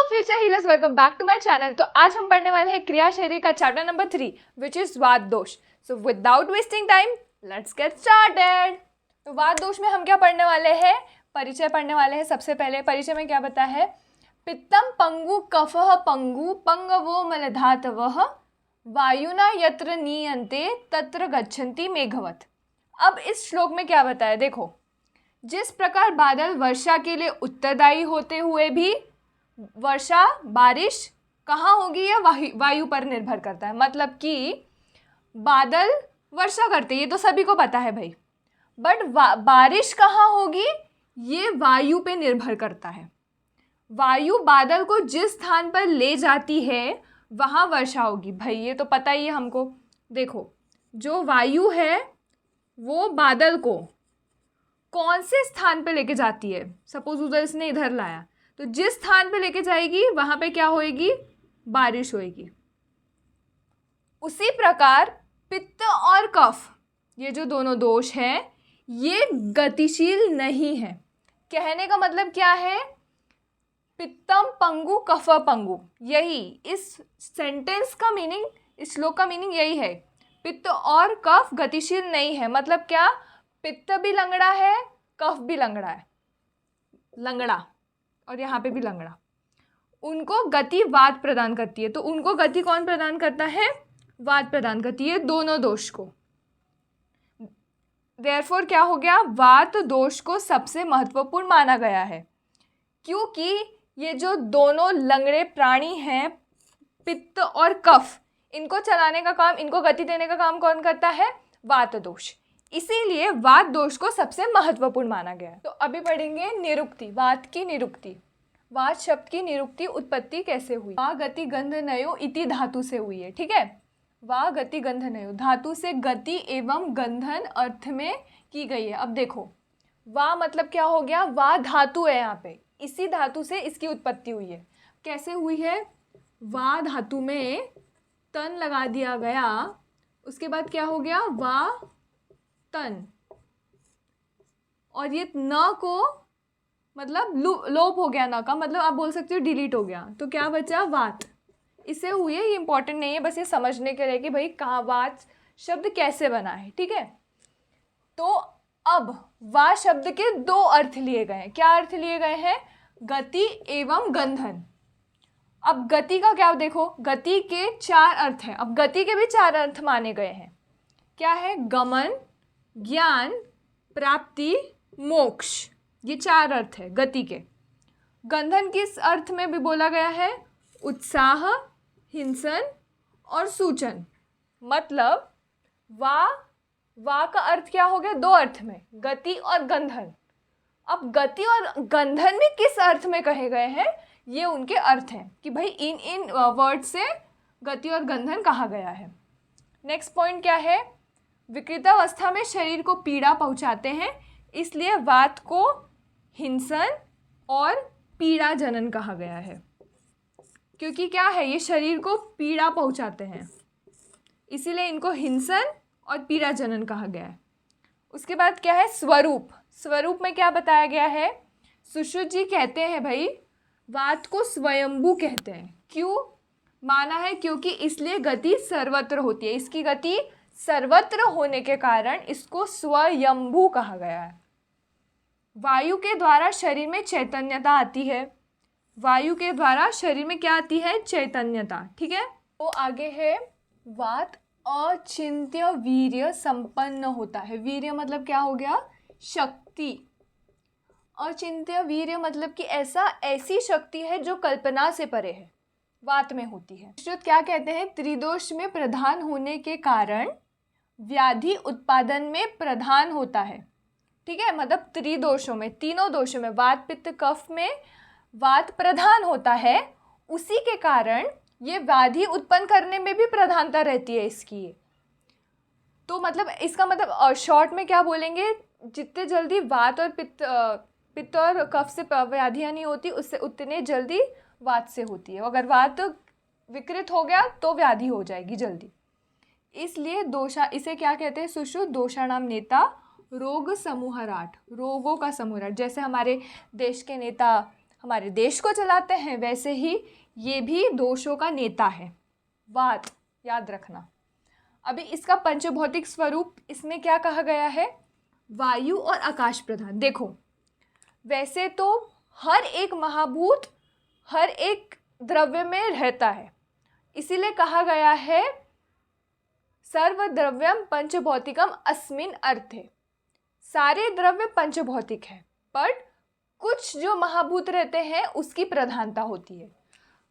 Future healers, welcome back to my channel. तो आज हम पढ़ने वाले हैं क्रिया शरीर का चैप्टर नंबर 3 विच इज वात दोष। So without wasting time let's get started. तो वात दोष में हम क्या पढ़ने वाले हैं? परिचय पढ़ने वाले हैं। सबसे पहले परिचय में क्या बताया है? पित्तम पंगु कफः पंगु पंगवो मलधातवः वायुना यत्र नीयन्ते तत्र गच्छन्ति मेघवत। अब इस श्लोक में क्या बताया देखो, जिस प्रकार बादल वर्षा के लिए उत्तरदायी होते हुए भी वर्षा बारिश कहाँ होगी, यह वायु पर निर्भर करता है। मतलब कि बादल वर्षा करते, ये तो सभी को पता है भाई, बट बारिश कहाँ होगी ये वायु पे निर्भर करता है। वायु बादल को जिस स्थान पर ले जाती है वहाँ वर्षा होगी भाई, ये तो पता ही है हमको। देखो, जो वायु है वो बादल को कौन से स्थान पे लेके जाती है, सपोज उधर इसने इधर लाया, तो जिस स्थान पे लेके जाएगी वहाँ पे क्या होएगी? बारिश होएगी। उसी प्रकार पित्त और कफ, ये जो दोनों दोष हैं, ये गतिशील नहीं है। कहने का मतलब क्या है? पित्तम पंगु कफ पंगु, यही इस सेंटेंस का मीनिंग, इस श्लोक का मीनिंग यही है। पित्त और कफ गतिशील नहीं है। मतलब क्या? पित्त भी लंगड़ा है, कफ भी लंगड़ा है, लंगड़ा, और यहाँ पे भी लंगड़ा। उनको गति वात प्रदान करती है। तो उनको गति कौन प्रदान करता है? वात प्रदान करती है, दोनों दोष को। देयरफॉर क्या हो गया? वात दोष को सबसे महत्वपूर्ण माना गया है, क्योंकि ये जो दोनों लंगड़े प्राणी हैं, पित्त और कफ, इनको चलाने का काम, इनको गति देने का काम कौन करता है? वात दोष। इसीलिए वात दोष को सबसे महत्वपूर्ण माना गया है। तो अभी पढ़ेंगे निरुक्ति, वात की निरुक्ति। वात शब्द की निरुक्ति उत्पत्ति कैसे हुई? वा गति गंधनयो इति धातु से हुई है, ठीक है। वा गति गंधनयो, धातु से गति एवं गंधन अर्थ में की गई है। अब देखो, वा मतलब क्या हो गया? वा धातु है, यहाँ पे इसी धातु से इसकी उत्पत्ति हुई है। कैसे हुई है? वा धातु में तन लगा दिया गया, उसके बाद क्या हो गया? वा तन, और ये न को मतलब लोप हो गया, न का मतलब आप बोल सकते हो डिलीट हो गया, तो क्या बचा? वात। इससे हुई है, ये इंपॉर्टेंट नहीं है, बस ये समझने के लिए कि भाई कहाँ वात शब्द कैसे बना है, ठीक है। तो अब वा शब्द के दो अर्थ लिए गए हैं। क्या अर्थ लिए गए हैं? गति एवं गंधन। अब गति का क्या देखो, गति के 4 अर्थ हैं। अब गति के भी 4 अर्थ माने गए हैं। क्या है? गमन, ज्ञान, प्राप्ति, मोक्ष, ये 4 अर्थ है गति के। गंधन किस अर्थ में भी बोला गया है? उत्साह, हिंसन और सूचन। मतलब वा का अर्थ क्या हो गया? 2 अर्थ में, गति और गंधन। अब गति और गंधन भी किस अर्थ में कहे गए हैं, ये उनके अर्थ हैं कि भाई इन वर्ड से गति और गंधन कहा गया है। नेक्स्ट पॉइंट क्या है? विकृतावस्था में शरीर को पीड़ा पहुंचाते हैं, इसलिए वात को हिंसन और पीड़ा जनन कहा गया है। क्योंकि क्या है? ये शरीर को पीड़ा पहुंचाते हैं, इसीलिए इनको हिंसन और पीड़ा जनन कहा गया है। उसके बाद क्या है? स्वरूप। स्वरूप में क्या बताया गया है? सुश्रुत जी कहते हैं भाई वात को स्वयंभू कहते हैं। क्यों माना है? क्योंकि इसलिए गति सर्वत्र होती है। इसकी गति सर्वत्र होने के कारण इसको स्वयंभू कहा गया है। वायु के द्वारा शरीर में चैतन्यता आती है। वायु के द्वारा शरीर में क्या आती है? चैतन्यता, ठीक है। तो आगे है, वात अचिंत्य वीर्य संपन्न होता है। वीर्य मतलब क्या हो गया? शक्ति। अचिंत्य वीर्य मतलब कि ऐसी शक्ति है जो कल्पना से परे है, वात में होती है। श्रुत क्या कहते हैं? त्रिदोष में प्रधान होने के कारण व्याधि उत्पादन में प्रधान होता है, ठीक है। मतलब त्रिदोषों में, तीनों दोषों में, वात पित्त कफ में वात प्रधान होता है, उसी के कारण ये व्याधि उत्पन्न करने में भी प्रधानता रहती है इसकी। तो मतलब इसका मतलब शॉर्ट में क्या बोलेंगे? जितने जल्दी वात और पित्त और कफ से व्याधियाँ नहीं होती, उससे उतने जल्दी वात से होती है। अगर वात विकृत हो गया तो व्याधि हो जाएगी जल्दी। इसलिए इसे क्या कहते हैं? सुश्रुत दोषाणाम नेता रोग समूहराट, रोगों का समूहराट। जैसे हमारे देश के नेता हमारे देश को चलाते हैं, वैसे ही ये भी दोषों का नेता है। वात, याद रखना। अभी इसका पंचभौतिक स्वरूप इसमें क्या कहा गया है? वायु और आकाश प्रधान। देखो, वैसे तो हर एक महाभूत हर एक द्रव्य में रहता है, इसीलिए कहा गया है सर्वद्रव्यम पंचभौतिकम अस्मिन अर्थे। सारे द्रव्य पंचभौतिक है, पर कुछ जो महाभूत रहते हैं उसकी प्रधानता होती है।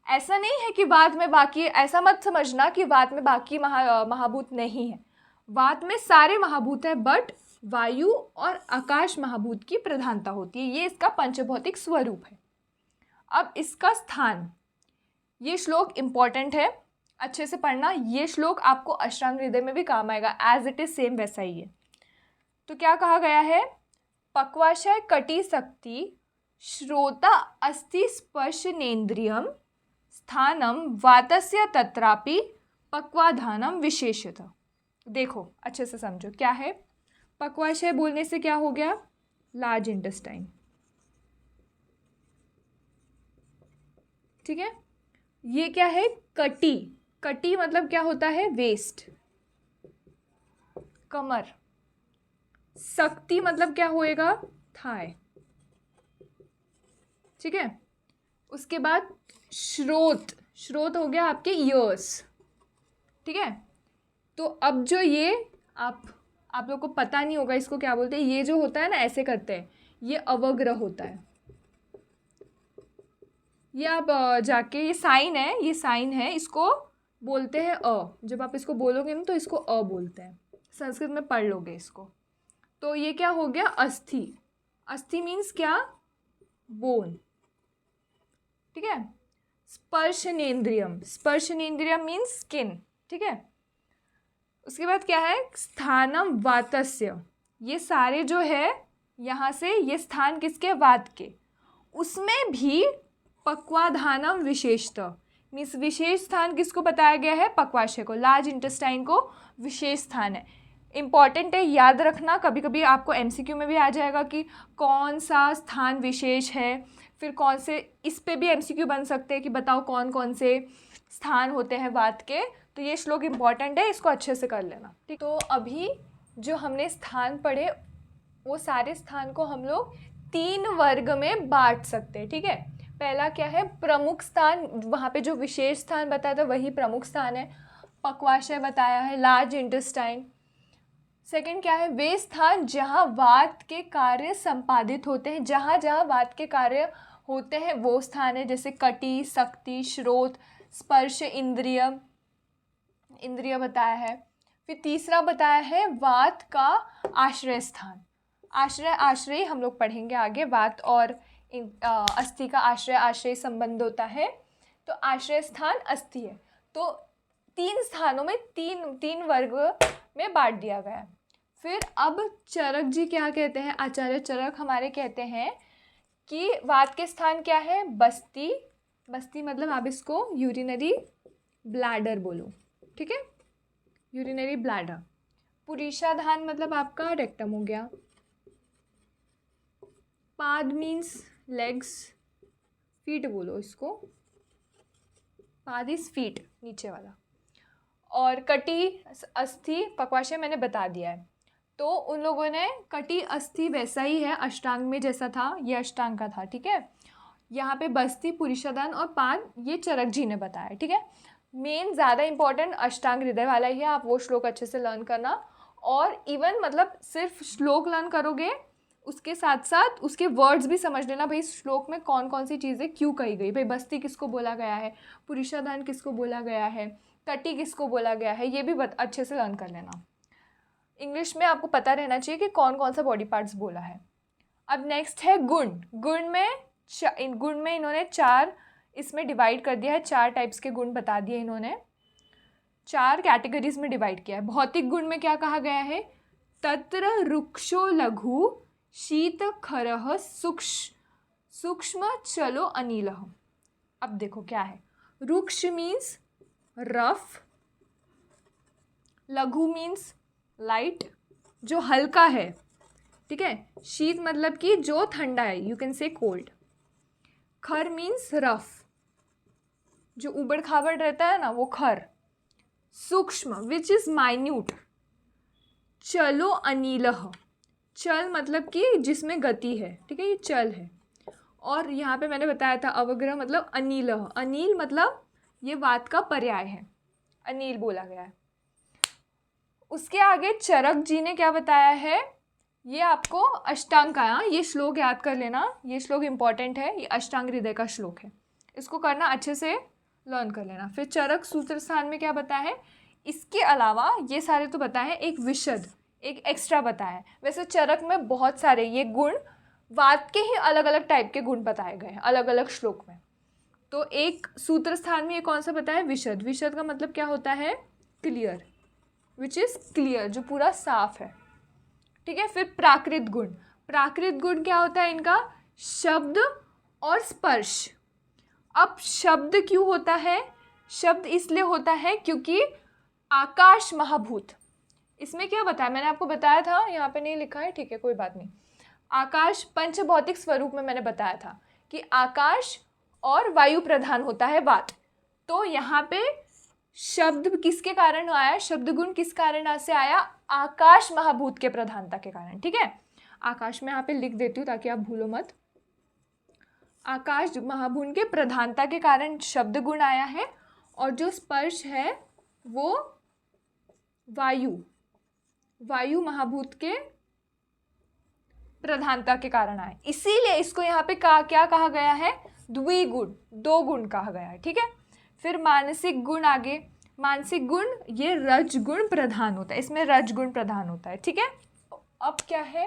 ऐसा नहीं है कि वात में बाकी, ऐसा मत समझना कि वात में बाकी महाभूत नहीं है। वात में सारे महाभूत है, बट वायु और आकाश महाभूत की प्रधानता होती है। ये इसका पंचभौतिक स्वरूप है। अब इसका स्थान, ये श्लोक इम्पॉर्टेंट है, अच्छे से पढ़ना। ये श्लोक आपको अष्टांग हृदय में भी काम आएगा, एज इट इज सेम वैसा ही है। तो क्या कहा गया है? पक्वाशय कटी शक्ति श्रोता अस्ति स्पर्शनेन्द्रियम स्थानम वातस्य तत्रापि पक्वाधानम विशेषतः। देखो अच्छे से समझो क्या है। पक्वाशय बोलने से क्या हो गया? लार्ज इंटेस्टाइन, ठीक है। ये क्या है? कटी। कटी मतलब क्या होता है? वेस्ट, कमर। शक्ति मतलब क्या होएगा? थाई, ठीक है। उसके बाद श्रोत, श्रोत हो गया आपके ईयर्स, ठीक है। तो अब जो ये आप लोग को पता नहीं होगा इसको क्या बोलते हैं। ये जो होता है ना, ऐसे करते हैं, ये अवग्रह होता है। ये आप जाके, ये साइन है, ये साइन है, इसको बोलते हैं अ। जब आप इसको बोलोगे ना तो इसको अ बोलते हैं, संस्कृत में पढ़ लोगे इसको। तो ये क्या हो गया? अस्थि। अस्थि मीन्स क्या? बोन, ठीक है। स्पर्शनेन्द्रियम, स्पर्शनेन्द्रियम मीन्स स्किन, ठीक है। उसके बाद क्या है? स्थानम वातस्य। ये सारे जो है यहाँ से, ये स्थान किसके? वात के। उसमें भी पक्वाधानम विशेषतः, मीन्स विशेष स्थान किसको बताया गया है? पक्वाशय को, लार्ज इंटेस्टाइन को विशेष स्थान है। इम्पॉर्टेंट है, याद रखना। कभी कभी आपको एमसीक्यू में भी आ जाएगा कि कौन सा स्थान विशेष है, फिर कौन से, इस पे भी एमसीक्यू बन सकते हैं कि बताओ कौन कौन से स्थान होते हैं वात के। तो ये श्लोक इम्पॉर्टेंट है, इसको अच्छे से कर लेना, ठीक। तो अभी जो हमने स्थान पढ़े, वो सारे स्थान को हम लोग 3 वर्ग में बांट सकते हैं, ठीक है। पहला क्या है? प्रमुख स्थान, वहाँ पे जो विशेष स्थान बताया था वही प्रमुख स्थान है। पक्वाशय बताया है, लार्ज इंटेस्टाइन। सेकंड क्या है? वे स्थान जहाँ वात के कार्य संपादित होते हैं, जहाँ जहाँ वात के कार्य होते हैं वो स्थान है, जैसे कटी, शक्ति, श्रोत, स्पर्श इंद्रिय, इंद्रिय बताया है। फिर तीसरा बताया है वात का आश्रय स्थान। आश्रय हम लोग पढ़ेंगे आगे। वात और अस्थि का आश्रय संबंध होता है, तो आश्रय स्थान अस्थि है। तो 3 स्थानों में 3 वर्ग में बांट दिया गया है। फिर अब चरक जी क्या कहते हैं? आचार्य चरक हमारे कहते हैं कि वात के स्थान क्या है? बस्ती। बस्ती मतलब आप इसको यूरिनरी ब्लैडर बोलो, ठीक है, यूरिनरी ब्लैडर। पुरीषाधान मतलब आपका रेक्टम हो गया। पाद मीन्स लेग्स, फीट बोलो इसको, पाद इज फीट, नीचे वाला। और कटी, अस्थि, पक्वाशय मैंने बता दिया है। तो उन लोगों ने कटी, अस्थि वैसा ही है, अष्टांग में जैसा था, ये अष्टांग का था, ठीक है। यहाँ पे बस्ती, पुरीषाधान और पाद ये चरक जी ने बताया, ठीक है। मेन ज़्यादा इंपॉर्टेंट अष्टांग हृदय वाला ही है, आप वो श्लोक अच्छे से लर्न करना। और इवन मतलब सिर्फ श्लोक लर्न करोगे, उसके साथ साथ उसके वर्ड्स भी समझ लेना, भाई श्लोक में कौन कौन सी चीज़ें क्यों कही गई, भाई बस्ती किसको बोला गया है, पुरीषाधान किसको बोला गया है, कटी किसको बोला गया है, ये भी अच्छे से लर्न कर लेना। इंग्लिश में आपको पता रहना चाहिए कि कौन कौन सा बॉडी पार्ट्स बोला है। अब नेक्स्ट है गुण। गुण में इन्होंने 4 इसमें डिवाइड कर दिया है, 4 टाइप्स के गुण बता दिए इन्होंने, 4 कैटेगरीज में डिवाइड किया है। भौतिक गुण में क्या कहा गया है? तत्र रुक्षो लघु शीत खरह सूक्ष्म चलो अनिलः। अब देखो क्या है, रुक्ष मीन्स रफ, लघु मीन्स लाइट, जो हल्का है, ठीक है। शीत मतलब कि जो ठंडा है, यू कैन से कोल्ड। खर मीन्स रफ, जो उबड़ खाबड़ रहता है ना वो खर। सूक्ष्म विच इज़ माइन्यूट। चलो अनिलह, चल मतलब कि जिसमें गति है, ठीक है, ये चल है। और यहाँ पे मैंने बताया था अवग्रह मतलब अनिलह, अनिल मतलब ये वात का पर्याय है, अनिल बोला गया है। उसके आगे चरक जी ने क्या बताया है, ये आपको अष्टांग का, ये श्लोक याद कर लेना, ये श्लोक इम्पॉर्टेंट है, ये अष्टांग हृदय का श्लोक है, इसको करना अच्छे से लर्न कर लेना। फिर चरक सूत्र स्थान में क्या बताया है, इसके अलावा ये सारे तो बताए हैं, एक विशद, एक एक्स्ट्रा बताया है। वैसे चरक में बहुत सारे ये गुण, वात के ही अलग अलग टाइप के गुण बताए गए हैं अलग अलग श्लोक में। तो एक सूत्र स्थान में ये कौन सा बताया है, विशद। विशद का मतलब क्या होता है, क्लियर, विच इज़ क्लियर, जो पूरा साफ है, ठीक है। फिर प्राकृत गुण, प्राकृत गुण क्या होता है इनका, शब्द और स्पर्श। अब शब्द क्यों होता है, शब्द इसलिए होता है क्योंकि आकाश महाभूत, इसमें क्या बताया, मैंने आपको बताया था, यहाँ पे नहीं लिखा है, ठीक है कोई बात नहीं। आकाश पंचभौतिक स्वरूप में मैंने बताया था कि आकाश और वायु प्रधान होता है वात। तो यहाँ पे शब्द किसके कारण आया, शब्द गुण किस कारण से आया, आकाश महाभूत के प्रधानता के कारण, ठीक है। आकाश में यहाँ पे लिख देती हूँ ताकि आप भूलो मत। आकाश महाभूत के प्रधानता के कारण शब्द गुण आया है, और जो स्पर्श है वो वायु महाभूत के प्रधानता के कारण आए, इसीलिए इसको यहाँ पे क्या कहा गया है, द्विगुण, दो गुण कहा गया है, ठीक है। फिर मानसिक गुण, आगे मानसिक गुण ये रजगुण प्रधान होता है, इसमें रजगुण प्रधान होता है, ठीक है। अब क्या है,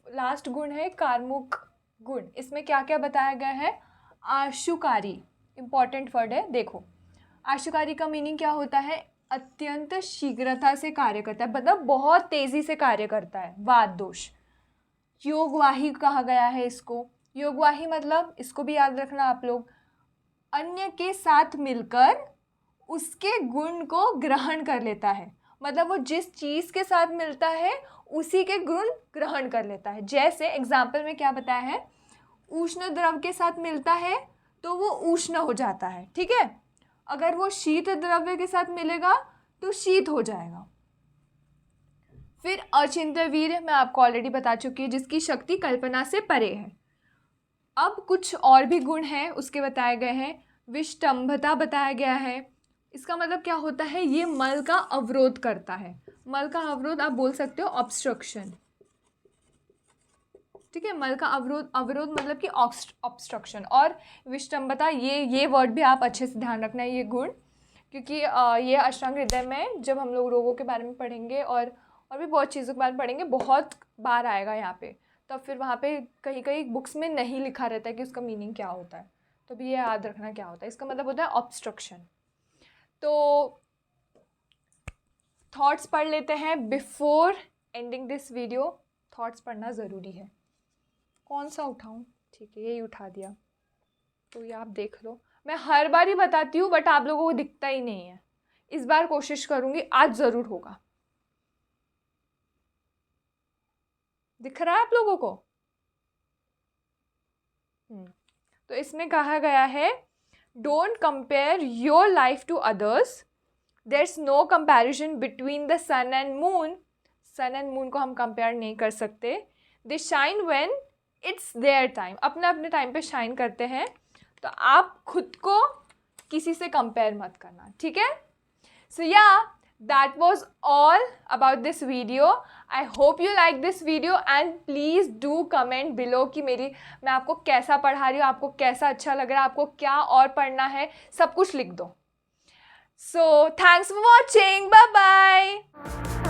लास्ट गुण है कार्मुक गुण, इसमें क्या क्या बताया गया है, आशुकारी, इंपॉर्टेंट वर्ड है, देखो आशुकारी का मीनिंग क्या होता है, अत्यंत शीघ्रता से कार्य करता है, मतलब बहुत तेजी से कार्य करता है, वात दोष। योगवाही कहा गया है इसको, योगवाही मतलब इसको भी याद रखना आप लोग, अन्य के साथ मिलकर उसके गुण को ग्रहण कर लेता है, मतलब वो जिस चीज़ के साथ मिलता है उसी के गुण ग्रहण कर लेता है। जैसे एग्जाम्पल में क्या बताया है, उष्ण द्रव के साथ मिलता है तो वो उष्ण हो जाता है, ठीक है। अगर वो शीत द्रव्य के साथ मिलेगा तो शीत हो जाएगा। फिर अचिंत्य वीर्य मैं आपको ऑलरेडी बता चुकी हूँ, जिसकी शक्ति कल्पना से परे है। अब कुछ और भी गुण हैं उसके बताए गए हैं, विष्टंभता बताया गया है, इसका मतलब क्या होता है, ये मल का अवरोध करता है, मल का अवरोध आप बोल सकते हो ऑब्स्ट्रक्शन, ठीक है। मल का अवरोध मतलब कि ऑब्स्ट्रक्शन। और विष्टंभता ये वर्ड भी आप अच्छे से ध्यान रखना है, ये गुण, क्योंकि ये अष्टांग हृदय में जब हम लोग रोगों के बारे में पढ़ेंगे और भी बहुत चीज़ों के बारे में पढ़ेंगे, बहुत बार आएगा यहाँ पे, तब फिर वहाँ पे कहीं कहीं बुक्स में नहीं लिखा रहता है कि उसका मीनिंग क्या होता है, तो भी ये याद रखना क्या होता है, इसका मतलब होता है ऑब्स्ट्रक्शन। तो थॉट्स पढ़ लेते हैं before ending this video, thoughts पढ़ना ज़रूरी है। कौन सा उठाऊं, ठीक है यही उठा दिया, तो ये आप देख लो, मैं हर बार ही बताती हूँ बट आप लोगों को दिखता ही नहीं है, इस बार कोशिश करूँगी, आज ज़रूर होगा। दिख रहा है आप लोगों को? तो इसमें कहा गया है, don't compare your life to others, there is no comparison between the sun and moon, sun and moon को हम कंपेयर नहीं कर सकते, they shine when it's their time, अपने अपने टाइम पे शाइन करते हैं, तो आप खुद को किसी से कंपेयर मत करना, ठीक है। सो या that was all about this video. I hope you like this video and please do comment below कि मैं आपको कैसा पढ़ा रही हूँ, आपको कैसा अच्छा लग रहा है, आपको क्या और पढ़ना है, सब कुछ लिख दो। So thanks for watching, bye bye.